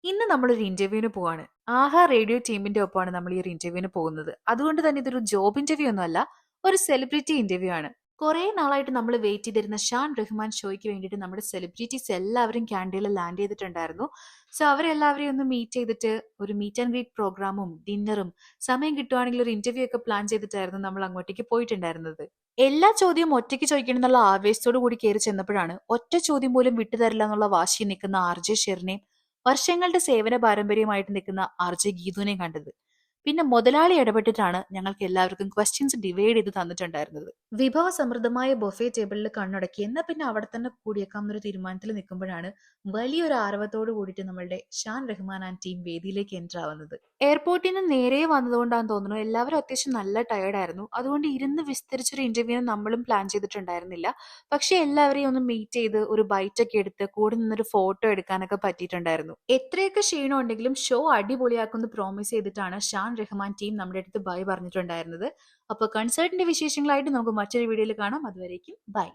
ഇന്ന് നമ്മളൊരു ഇന്റർവ്യൂവിന് പോവാണ്. ആഹാ റേഡിയോ ടീമിന്റെ ഒപ്പമാണ് നമ്മൾ ഈ ഒരു ഇന്റർവ്യൂവിന് പോകുന്നത്. അതുകൊണ്ട് തന്നെ ഇതൊരു ജോബ് ഇന്റർവ്യൂ ഒന്നും അല്ല, ഒരു സെലിബ്രിറ്റി ഇന്റർവ്യൂ ആണ്. കുറെ നാളായിട്ട് നമ്മൾ വെയിറ്റ് ചെയ്തിരുന്ന ഷാൻ റഹ്മാൻ ഷോയ്ക്ക് വേണ്ടിയിട്ട് നമ്മുടെ സെലിബ്രിറ്റീസ് എല്ലാവരും ക്യാൻഡയിൽ ലാൻഡ് ചെയ്തിട്ടുണ്ടായിരുന്നു. സോ അവരെല്ലാവരെയും ഒന്ന് മീറ്റ് ചെയ്തിട്ട് ഒരു മീറ്റ് ആൻഡ് ഗ്രീറ്റ് പ്രോഗ്രാമും ഡിന്നറും സമയം കിട്ടുവാണെങ്കിൽ ഒരു ഇന്റർവ്യൂ ഒക്കെ പ്ലാൻ ചെയ്തിട്ടായിരുന്നു നമ്മൾ അങ്ങോട്ടേക്ക് പോയിട്ടുണ്ടായിരുന്നത്. എല്ലാ ചോദ്യവും ഒറ്റയ്ക്ക് ചോദിക്കണം എന്നുള്ള ആവേശത്തോടു കൂടി കയറി ചെന്നപ്പോഴാണ് ഒറ്റ ചോദ്യം പോലും വിട്ടുതരില്ല എന്നുള്ള വാശി നിൽക്കുന്ന ആർ ജെ ഷെറിനെയും വർഷങ്ങളുടെ സേവന പാരമ്പര്യമായിട്ട് നിൽക്കുന്ന ആർ ജെ ഗീതുവിനെ കണ്ടത്. പിന്നെ മുതലാളി ഇടപെട്ടിട്ടാണ് ഞങ്ങൾക്ക് എല്ലാവർക്കും ക്വസ്റ്റ്യൻസ് ഡിവൈഡ് ചെയ്ത് തന്നിട്ടുണ്ടായിരുന്നത്. വിഭവ സമൃദ്ധമായ ബൊഫേ ടേബിളിൽ കണ്ണടക്കി എന്നാ പിന്നെ അവിടെ തന്നെ കൂടിയേക്കാം എന്നൊരു തീരുമാനത്തിൽ നിൽക്കുമ്പോഴാണ് വലിയൊരു ആരവത്തോട് കൂടിയിട്ട് നമ്മളുടെ ഷാൻ റഹ്മാൻ ആൻഡ് ടീം വേദിയിലേക്ക് എൻ്റർ ആവുന്നത്. എയർപോർട്ടിൽ നിന്ന് നേരെ വന്നതുകൊണ്ടാന്ന് തോന്നുന്നു എല്ലാവരും അത്യാവശ്യം നല്ല ടയർഡായിരുന്നു. അതുകൊണ്ട് ഇരുന്ന് വിസ്തരിച്ചൊരു ഇന്റർവ്യൂ നമ്മളും പ്ലാൻ ചെയ്തിട്ടുണ്ടായിരുന്നില്ല. പക്ഷെ എല്ലാവരെയും ഒന്ന് മീറ്റ് ചെയ്ത് ഒരു ബൈറ്റ് ഒക്കെ എടുത്ത് കൂടെ നിന്നൊരു ഫോട്ടോ എടുക്കാനൊക്കെ പറ്റിയിട്ടുണ്ടായിരുന്നു. എത്രയൊക്കെ ക്ഷീണം ഉണ്ടെങ്കിലും ഷോ അടിപൊളിയാക്കുമെന്ന് പ്രോമിസ് ചെയ്തിട്ടാണ് ഷാൻ റഹ്മാൻ ടീം നമ്മുടെ അടുത്ത് ബൈ പറഞ്ഞിട്ടുണ്ടായിരുന്നത്. അപ്പോൾ കൺസേർട്ടിന്റെ വിശേഷങ്ങളായിട്ട് നമുക്ക് മറ്റൊരു വീഡിയോയിൽ കാണാം. അതുവരേക്കും ബൈ.